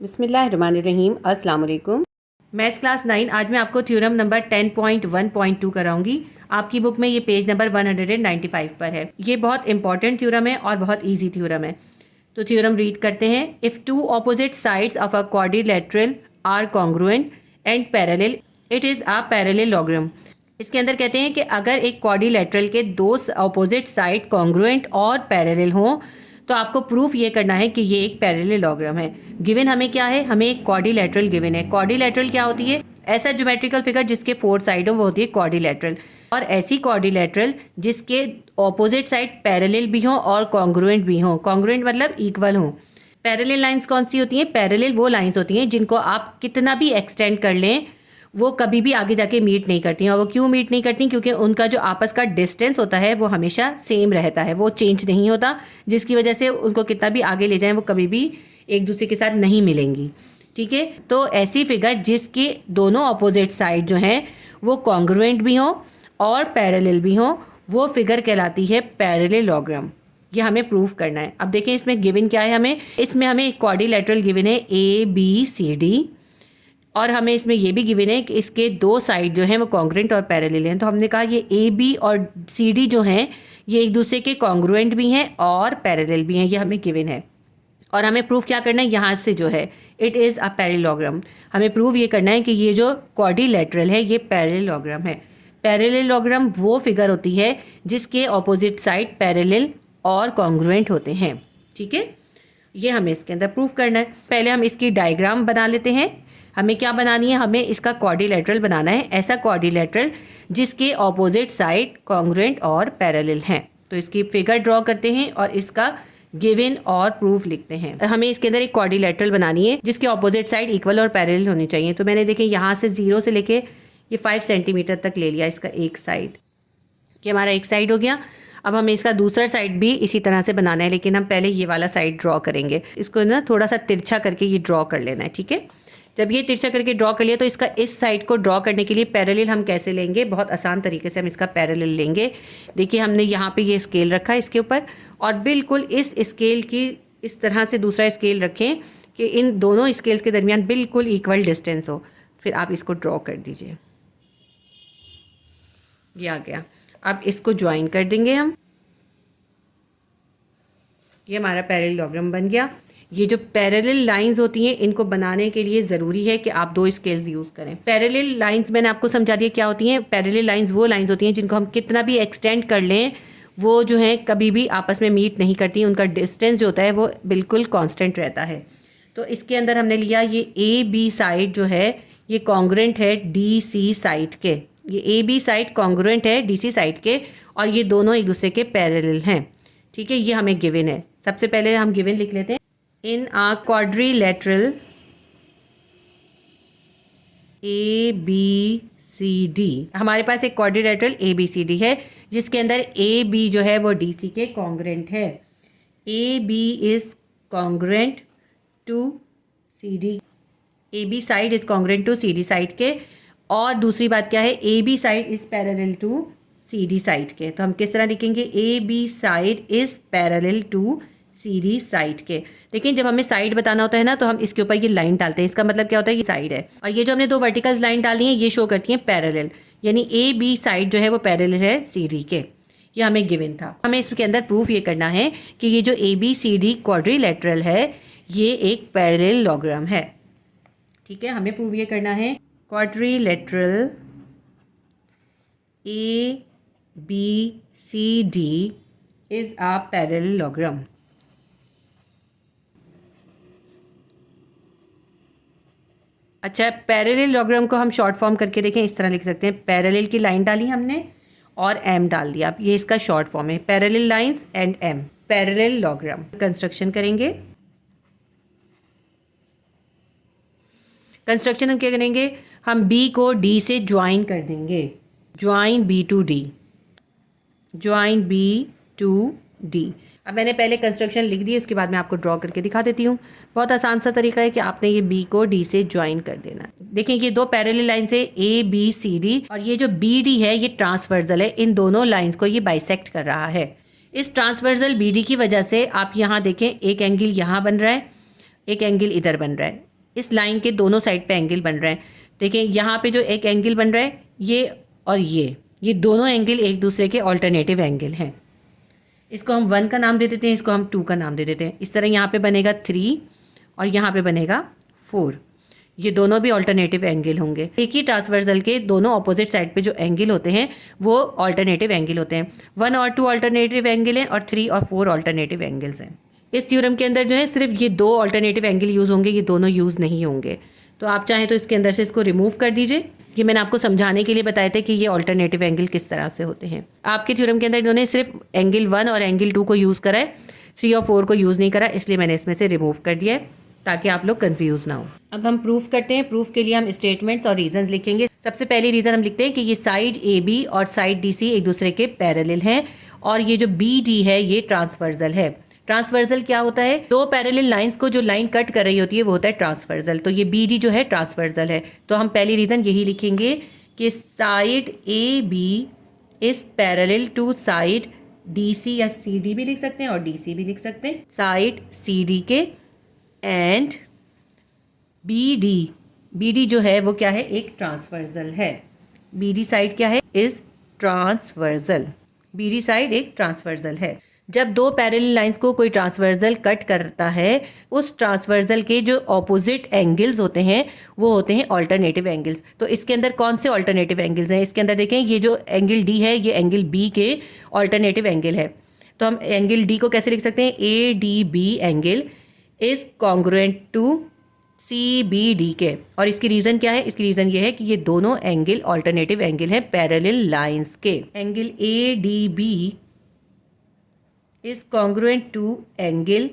बिस्मिल्लाहिर्रहमानिर्रहीम। अस्सलाम वालेकुम। मैथ्स क्लास 9 आज मैं आपको थ्योरम नंबर 10.1.2 कराऊंगी। आपकी बुक में ये पेज नंबर 195 पर है। ये बहुत इंपॉर्टेंट थ्योरम है और बहुत इजी थ्योरम है। तो थ्योरम रीड करते हैं। If two opposite sides of a quadrilateral are congruent and parallel it is a parallelogram. इसके अंदर कहते हैं कि अगर एक क्वाड्रिलेटरल के दो ऑपोजिट साइड कॉन्ग्रुएंट और पैरेलल हों तो आपको प्रूफ ये करना है कि ये एक पैरेललोग्राम है। गिवन हमें क्या है, हमें एक क्वाड्रिलेटरल गिवन है। क्वाड्रिलेटरल क्या होती है? ऐसा ज्योमेट्रिकल फिगर जिसके 4 साइड हो वो होती है क्वाड्रिलेटरल। और ऐसी क्वाड्रिलेटरल जिसके ऑपोजिट साइड पैरेलल भी हों और कॉन्ग्रुएंट भी हों। कॉन्ग्रुएंट मतलब इक्वल हों। पैरेलल लाइंस कौन सी होती हैं? पैरेलल वो लाइंस होती हैं जिनको आप कितना भी एक्सटेंड कर लें वो कभी भी आगे जाके मीट नहीं करती हैं। और वो क्यों मीट नहीं करती? क्योंकि उनका जो आपस का डिस्टेंस होता है वो हमेशा सेम रहता है, वो चेंज नहीं होता, जिसकी वजह से उनको कितना भी आगे ले जाएं वो कभी भी एक दूसरे के साथ नहीं मिलेंगी। ठीक है, तो ऐसी फिगर जिसके दोनों अपोजिट साइड जो हैं वो कॉन्ग्रुएंट भी हों और पैरेलल भी हों वो फिगर कहलाती है पैरेललोग्राम। ये हमें प्रूफ करना है। अब देखें इसमें गिवन क्या है। इसमें हमें एक क्वाड्रिलेटरल गिवन है ABCD और हमें इसमें ये भी गिवन है कि इसके दो साइड जो हैं वो कॉन्ग्रुएंट और पैरेलल हैं। तो हमने कहा ये AB और CD जो हैं ये एक दूसरे के कॉन्ग्रुएंट भी हैं और पैरेलल भी हैं। ये हमें गिवन है और हमें प्रूफ क्या करना है, यहाँ से जो है इट इज़ अ पैरेललोग्राम। हमें प्रूफ ये करना है कि ये जो क्वाड्रिलेटरल है ये पैरेललोग्राम है। पैरेललोग्राम वो फिगर होती है जिसके ऑपोजिट साइड पैरेलल और कॉन्ग्रुएंट होते हैं। ठीक है, ये हमें इसके अंदर प्रूफ करना है। पहले हम इसकी डायग्राम बना लेते हैं। हमें क्या बनानी है, हमें इसका क्वाड्रिलेटरल बनाना है। ऐसा क्वाड्रिलेटरल जिसके ऑपोजिट साइड कॉन्ग्रुएंट और पैरेलल हैं। तो इसकी फिगर ड्रॉ करते हैं और इसका गिवन और प्रूफ लिखते हैं। हमें इसके अंदर एक क्वाड्रिलेटरल बनानी है जिसके ऑपोजिट साइड इक्वल और पैरेलल होनी चाहिए। तो मैंने देखें यहाँ से 0 से लेके ये 5 सेंटीमीटर तक ले लिया इसका एक साइड। ये हमारा एक साइड हो गया। अब हमें इसका दूसरा साइड भी इसी तरह से बनाना है, लेकिन हम पहले ये वाला साइड ड्रॉ करेंगे। इसको ना थोड़ा सा तिरछा करके ये ड्रॉ कर लेना है। ठीक है, जब ये तिरछा करके ड्रॉ कर लिया तो इसका इस साइड को ड्रॉ करने के लिए पैरेलल हम कैसे लेंगे? बहुत आसान तरीके से हम इसका पैरेलल लेंगे। देखिए हमने यहाँ पे ये स्केल रखा है इसके ऊपर और बिल्कुल इस स्केल की इस तरह से दूसरा स्केल रखें कि इन दोनों स्केल्स के दरमियान बिल्कुल इक्वल डिस्टेंस हो। फिर आप इसको ड्रॉ कर दीजिए। ये आ गया। अब इसको ज्वाइन कर देंगे हम। ये हमारा पैरेललोग्राम बन गया। ये जो पैरेलल लाइंस होती हैं इनको बनाने के लिए ज़रूरी है कि आप 2 स्केल्स यूज़ करें। पैरेलल लाइंस मैंने आपको समझा दिया क्या होती हैं। पैरेलल लाइंस वो लाइंस होती हैं जिनको हम कितना भी एक्सटेंड कर लें वो जो है कभी भी आपस में मीट नहीं करती। उनका डिस्टेंस जो होता है वो बिल्कुल कांस्टेंट रहता है। तो इसके अंदर हमने लिया ये AB साइड जो है ये कॉन्ग्रुएंट है DC साइड के। ये AB साइड कॉन्ग्रुएंट है DC साइड के और ये दोनों एक दूसरे के पैरेलल हैं। ठीक है, ये हमें गिवन है। सबसे पहले हम गिवन लिख लेते हैं। इन अ क्वाड्रिलेटरल ABCD, हमारे पास एक क्वाड्रिलेटरल ABCD है जिसके अंदर AB जो है वो DC के कॉन्ग्रुएंट है। AB is congruent to CD, AB side is congruent to CD side के। और दूसरी बात क्या है, AB side is parallel to CD side के। तो हम किस तरह लिखेंगे? AB side is parallel to CD side के। लेकिन जब हमें साइड बताना होता है ना तो हम इसके ऊपर ये लाइन डालते हैं। इसका मतलब क्या होता है? ये साइड है और ये जो हमने 2 वर्टिकल लाइन डाली हैं ये शो करती हैं पैरेलल, यानी AB साइड जो है वो पैरेलल है CD के। ये हमें गिवन था। हमें इसके अंदर प्रूफ ये करना है कि ये जो ABCD क्वाड्रिलेटरल है ये एक पैरेललोग्राम है। ठीक है, हमें प्रूफ ये करना है quadrilateral ABCD is a parallelogram. अच्छा, पैरेललोग्राम को हम शॉर्ट फॉर्म करके देखें। इस तरह लिख सकते हैं। पैरेलल की लाइन डाली हमने और M डाल दिया। अब ये इसका शॉर्ट फॉर्म है, parallel lines and M, parallelogram. Construction करेंगे। कंस्ट्रक्शन हम क्या करेंगे? हम B को D से ज्वाइन कर देंगे। Join B to D, join B to D। अब मैंने पहले कंस्ट्रक्शन लिख दी, उसके बाद मैं आपको ड्रॉ करके दिखा देती हूँ। बहुत आसान सा तरीका है कि आपने ये B को D से ज्वाइन कर देना। देखें ये 2 पैरेलल लाइंस है ABCD और ये जो BD है ये ट्रांसवर्सल है। इन दोनों लाइंस को ये बाइसेक्ट कर रहा है। इस ट्रांसवर्सल BD की वजह से आप यहाँ देखें एक एंगल यहाँ बन रहा है एक एंगल इधर बन रहा है, इस लाइन के दोनों साइड पे एंगल बन रहे हैं। देखिए यहाँ पे जो एक एंगल बन रहा है ये और ये दोनों एंगल एक दूसरे के ऑल्टरनेटिव एंगल हैं। इसको हम 1 का नाम दे देते हैं, इसको हम 2 का नाम दे देते हैं। इस तरह यहाँ पे बनेगा 3 और यहाँ पे बनेगा 4। ये दोनों भी ऑल्टरनेटिव एंगल होंगे। एक ही ट्रांसवर्सल के दोनों ऑपोजिट साइड पे जो एंगल होते हैं वो ऑल्टरनेटिव एंगल होते हैं। 1 और 2 ऑल्टरनेटिव एंगल हैं और 3 और 4 ऑल्टरनेटिव एंगल्स हैं। इस थ्योरम के अंदर जो है सिर्फ ये 2 ऑल्टरनेटिव एंगल यूज़ होंगे, ये दोनों यूज़ नहीं होंगे। तो आप चाहें तो इसके अंदर से इसको रिमूव कर दीजिए। ये मैंने आपको समझाने के लिए बताया था कि ये ऑल्टरनेटिव एंगल किस तरह से होते हैं। आपके थ्योरम के अंदर इन्होंने सिर्फ एंगल 1 और एंगल 2 को यूज़ करा है, 3 और 4 को यूज़ नहीं करा, इसलिए मैंने इसमें से रिमूव कर दिया है ताकि आप लोग कंफ्यूज ना हो। अब हम प्रूफ करते हैं। प्रूफ के लिए हम स्टेटमेंट्स और रीजंस लिखेंगे। सबसे पहले रीज़न हम लिखते हैं कि ये साइड AB और साइड DC एक दूसरे के पैरेलल हैं और ये जो BD है ये ट्रांसवर्सल है। ट्रांसवर्सल क्या होता है? 2 पैरेलल लाइंस को जो लाइन कट कर रही होती है वो होता है ट्रांसवर्सल। तो ये BD जो है ट्रांसवर्सल है। तो हम पहली रीज़न यही लिखेंगे कि side AB is parallel to side DC, या CD भी लिख सकते हैं और DC भी लिख सकते हैं, साइड CD के। एंड BD जो है वो क्या है? एक ट्रांसवर्सल है। BD साइड क्या है? Is transversal. BD साइड एक ट्रांसवर्सल है। जब 2 पैरेलल लाइंस को कोई ट्रांसवर्सल कट करता है, उस ट्रांसवर्सल के जो ऑपोजिट एंगल्स होते हैं वो होते हैं ऑल्टरनेटिव एंगल्स। तो इसके अंदर कौन से ऑल्टरनेटिव एंगल्स हैं? इसके अंदर देखें, ये जो एंगल D है ये एंगल B के ऑल्टरनेटिव एंगल है। तो हम एंगल D को कैसे लिख सकते हैं? ADB angle is congruent to CBD के। और इसकी रीज़न क्या है? इसकी रीज़न ये है कि ये दोनों एंगल ऑल्टरनेटिव एंगल हैं पैरेलल लाइंस के। Angle ADB is congruent to angle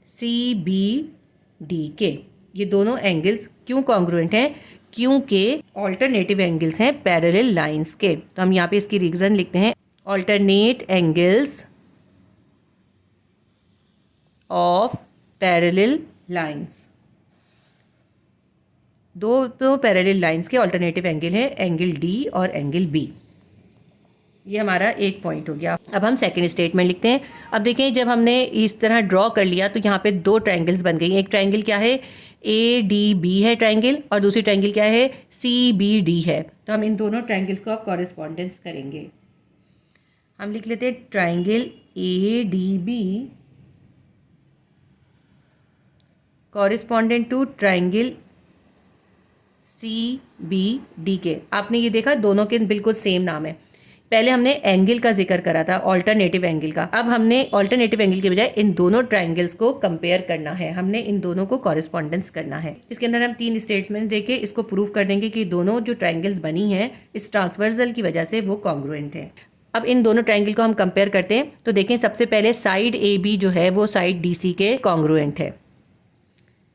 CBD के। ये दोनों एंगल्स क्यों कॉन्ग्रुएंट हैं? क्योंकि ऑल्टरनेटिव एंगल्स हैं पैरेलल लाइंस के। तो हम यहाँ पे इसकी रीज़न लिखते हैं, alternate angles of parallel lines. दो पैरेलल लाइंस के ऑल्टरनेटिव एंगल है, एंगल D और एंगल B। ये हमारा एक पॉइंट हो गया। अब हम सेकंड स्टेटमेंट लिखते हैं। अब देखें, जब हमने इस तरह ड्रॉ कर लिया तो यहाँ पे 2 ट्रायंगल्स बन गई। एक ट्रायंगल क्या है? ADB है ट्रायंगल, और दूसरी ट्रायंगल क्या है? CBD है। तो हम इन दोनों ट्रायंगल्स को अब कॉरेस्पॉन्डेंस करेंगे। हम लिख लेते हैं triangle ADB correspondent to triangle CBD के। आपने ये देखा दोनों के बिल्कुल सेम नाम है। पहले हमने एंगल का जिक्र करा था, ऑल्टरनेटिव एंगल का। अब हमने ऑल्टरनेटिव एंगल के बजाय इन दोनों ट्रायंगल्स को कंपेयर करना है, हमने इन दोनों को कॉरेस्पॉन्डेंस करना है। इसके अंदर हम 3 स्टेटमेंट देके इसको प्रूव कर देंगे कि दोनों जो ट्रायंगल्स बनी हैं इस ट्रांसवर्सल की वजह से वो कॉन्ग्रुएंट है। अब इन दोनों ट्रायंगल को हम कंपेयर करते हैं। तो देखें, सबसे पहले साइड AB जो है वो साइड DC के कॉन्ग्रुएंट है।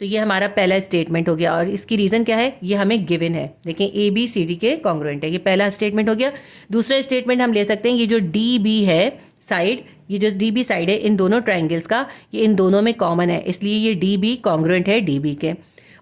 तो ये हमारा पहला स्टेटमेंट हो गया और इसकी रीज़न क्या है? ये हमें गिवन है। देखें, ABCD के कॉन्ग्रुएंट है, ये पहला स्टेटमेंट हो गया। दूसरा स्टेटमेंट हम ले सकते हैं, ये जो DB है साइड, ये जो DB साइड है इन दोनों ट्रायंगल्स का, ये इन दोनों में कॉमन है, इसलिए ये DB कॉन्ग्रुएंट है DB के।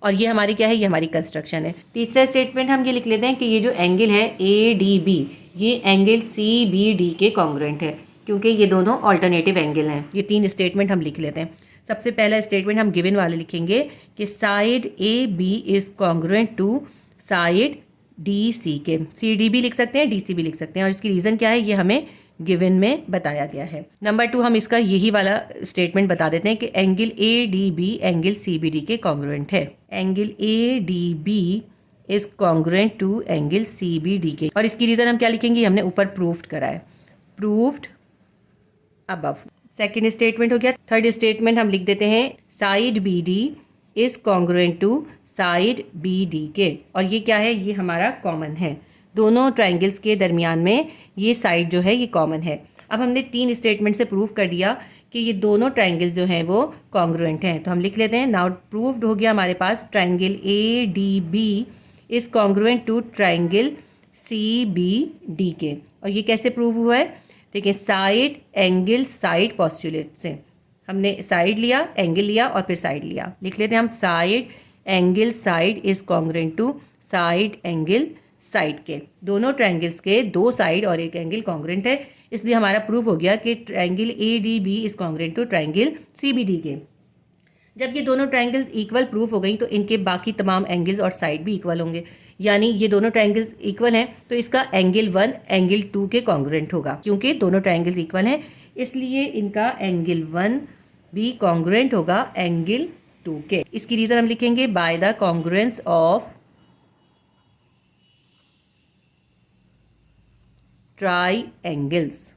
और ये हमारी क्या है? ये हमारी कंस्ट्रक्शन है। तीसरा स्टेटमेंट हम ये लिख लेते हैं कि ये जो एंगल है ADB ये एंगल CBD के कॉन्ग्रुएंट है, क्योंकि ये दोनों ऑल्टरनेटिव एंगल हैं। ये 3 स्टेटमेंट हम लिख लेते हैं। सबसे पहला स्टेटमेंट हम गिवन वाले लिखेंगे कि side AB is congruent to side DC के। CD भी लिख सकते हैं, DC भी लिख सकते हैं, और इसकी रीज़न क्या है? ये हमें गिवन में बताया गया है। नंबर 2 हम इसका यही वाला स्टेटमेंट बता देते हैं कि एंगल ADB एंगल CBD के कॉन्ग्रुएंट है। Angle ADB is congruent to angle CBD के। और इसकी रीज़न हम क्या लिखेंगे? हमने ऊपर प्रूव्ड करा है, प्रूव्ड अबव। सेकेंड स्टेटमेंट हो गया। थर्ड स्टेटमेंट हम लिख देते हैं, side BD is congruent to side BD के। और ये क्या है? ये हमारा कॉमन है, दोनों ट्रायंगल्स के दरमियान में ये साइड जो है ये कॉमन है। अब हमने 3 स्टेटमेंट से प्रूव कर दिया कि ये दोनों ट्रायंगल्स जो हैं वो कॉन्ग्रुएंट हैं। तो हम लिख लेते हैं, नाउ प्रूव्ड हो गया हमारे पास triangle ADB is congruent to triangle CBD के। और ये कैसे प्रूव हुआ है? देखिए, साइड एंगल साइड पोस्टुलेट से हमने साइड लिया, एंगल लिया और फिर साइड लिया। लिख लेते हैं हम, side angle side is congruent to side angle side के। दोनों ट्रायंगल्स के 2 साइड और 1 एंगल कॉन्ग्रुएंट है, इसलिए हमारा प्रूफ हो गया कि triangle ADB is congruent to triangle CBD के। जब ये दोनों ट्रायंगल्स इक्वल प्रूफ हो गई तो इनके बाकी तमाम एंगल्स और साइड भी इक्वल होंगे, यानी ये दोनों ट्रायंगल्स इक्वल हैं तो इसका एंगल 1 एंगल 2 के कॉन्ग्रुएंट होगा। क्योंकि दोनों ट्रायंगल्स इक्वल हैं इसलिए इनका एंगल 1 भी कॉन्ग्रुएंट होगा एंगल 2 के। इसकी रीज़न हम लिखेंगे by the congruence of triangles.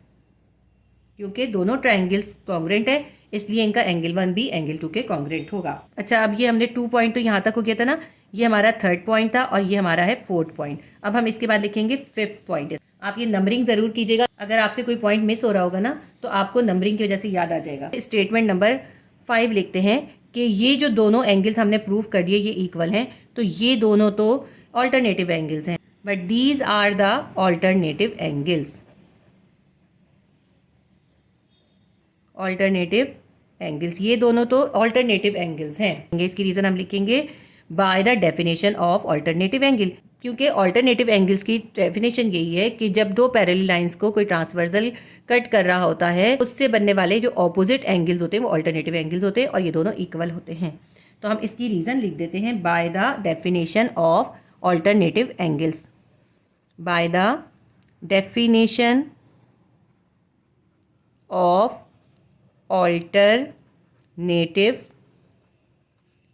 क्योंकि दोनों ट्रायंगल्स कॉन्ग्रुएंट है इसलिए इनका एंगल 1 भी एंगल 2 के कॉन्ग्रुएंट होगा। अच्छा, अब ये हमने 2 पॉइंट तो यहाँ तक हो गया था ना, ये हमारा 3rd पॉइंट था और ये हमारा है 4th पॉइंट। अब हम इसके बाद लिखेंगे 5th पॉइंट। आप ये नंबरिंग ज़रूर कीजिएगा, अगर आपसे कोई पॉइंट मिस हो रहा होगा ना तो आपको नंबरिंग की वजह से याद आ जाएगा। स्टेटमेंट नंबर 5 लिखते हैं कि ये जो दोनों एंगल्स हमने प्रूव कर दिए ये इक्वल हैं, तो ये दोनों तो ऑल्टरनेटिव एंगल्स हैं, but these are the alternative angles. Alternative angles, ये दोनों तो ऑल्टरनेटिव एंगल्स हैं। इसकी रीज़न हम लिखेंगे by the definition of alternative angle. क्योंकि ऑल्टरनेटिव एंगल्स की डेफिनेशन यही है कि जब दो पैरेलल लाइंस को कोई ट्रांसवर्सल कट कर रहा होता है उससे बनने वाले जो ऑपोजिट एंगल्स होते हैं वो ऑल्टरनेटिव एंगल्स होते हैं और ये दोनों इक्वल होते हैं। तो हम इसकी रीज़न लिख देते हैं by the definition of alternative angles. By the definition of alternative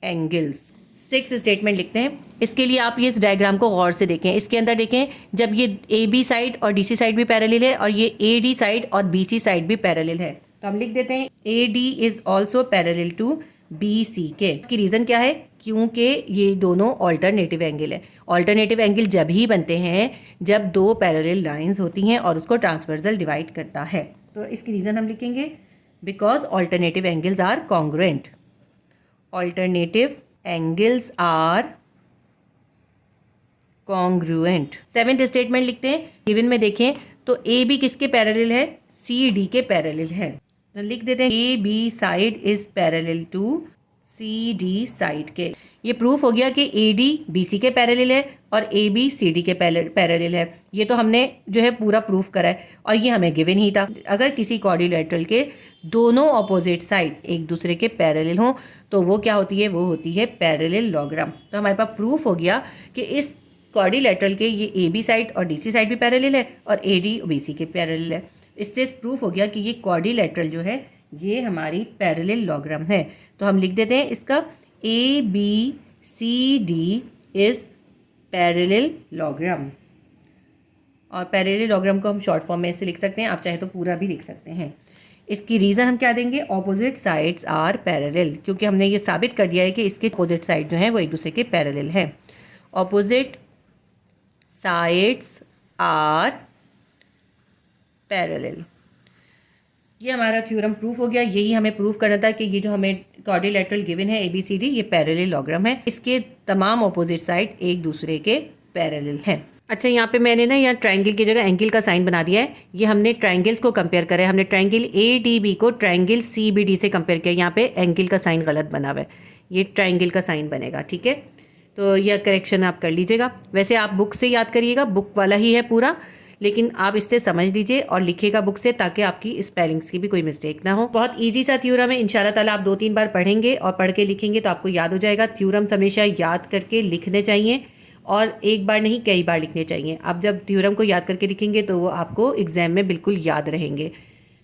angles. 6 statement लिखते हैं। इसके लिए आप ये इस डायग्राम को गौर से देखें। इसके अंदर देखें, जब ये ए बी साइड और डी सी साइड भी पैरेलल है और ये ए डी साइड और बी सी साइड भी पैरेलल है, तो हम लिख देते हैं A D is also parallel to B C के। इसकी रीज़न क्या है? क्योंकि ये दोनों ऑल्टरनेटिव एंगल है। ऑल्टरनेटिव एंगल जब ही बनते हैं जब दो पैरेलल लाइंस होती हैं और उसको ट्रांसवर्सल डिवाइड करता है। तो इसकी रीज़न हम लिखेंगे because alternative angles are congruent. Alternative angles are congruent. 7th statement लिखते हैं। गिवन में देखें तो ए बी किसके पैरेलल है? सी डी के पैरेलल है। तो लिख देते हैं A B side is parallel to C D side के। ये प्रूफ हो गया कि ए डी बी सी के पैरेलल है और ए बी सी डी के पैरेलल है। ये तो हमने जो है पूरा प्रूफ करा है और ये हमें गिवन ही था। अगर किसी क्वाड्रिलेटरल के दोनों ऑपोजिट साइड एक दूसरे के पैरेलल हों तो वो क्या होती है? वो होती है पैरेललोग्राम। तो हमारे पास प्रूफ हो गया कि इस क्वाड्रिलेटरल के ये ए बी साइड और डी सी साइड भी पैरेलल है और ए डी बी सी के पैरेलल है। इससे प्रूफ हो गया कि ये क्वाड्रिलेटरल जो है ये हमारी पैरेललोग्राम है। तो हम लिख देते हैं इसका A B C D is parallelogram. और पैरेललोग्राम को हम शॉर्ट फॉर्म में ऐसे लिख सकते हैं, आप चाहे तो पूरा भी लिख सकते हैं। इसकी रीज़न हम क्या देंगे? Opposite sides are parallel. क्योंकि हमने ये साबित कर दिया है कि इसके अपोजिट साइड जो हैं वो एक दूसरे के पैरेलल हैं। Opposite sides are parallel. ये हमारा थ्योरम प्रूफ हो गया। यही हमें प्रूफ करना था कि ये जो हमें क्वाड्रिलेटरल गिवन है ABCD ये पैरेललोग्राम है। इसके तमाम ऑपोजिट साइड एक दूसरे के पैरेलल हैं। अच्छा, यहाँ पे मैंने ना यहाँ ट्रायंगल की जगह एंगल का साइन बना दिया है। ये हमने ट्रायंगल्स को कंपेयर करा है। हमने ट्रायंगल ADB को ट्रायंगल CBD से कंपेयर किया। यहाँ पे एंगल का साइन गलत बना हुआ है, ये ट्रायंगल का साइन बनेगा। ठीक है, तो यह करेक्शन आप कर लीजिएगा। वैसे आप बुक से याद करिएगा, बुक वाला ही है पूरा, लेकिन आप इससे समझ लीजिए और लिखिएगा बुक से ताकि आपकी स्पेलिंग्स की भी कोई मिस्टेक ना हो। बहुत इजी सा थ्योरम है। इंशाल्लाह ताला आप 2-3 बार पढ़ेंगे और पढ़ के लिखेंगे तो आपको याद हो जाएगा। थ्योरम्स हमेशा याद करके लिखने चाहिए और एक बार नहीं कई बार लिखने चाहिए। आप जब थ्योरम को याद करके लिखेंगे तो वो आपको एग्जाम में बिल्कुल याद रहेंगे।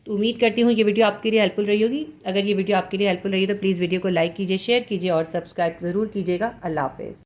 तो उम्मीद करती हूँ ये वीडियो आपके लिए हेल्पफुल रही होगी। अगर ये वीडियो आपके लिए हेल्पफुल रही है तो प्लीज़ वीडियो को लाइक कीजिए, शेयर कीजिए और सब्सक्राइब ज़रूर कीजिएगा। अल्लाह हाफ़िज़।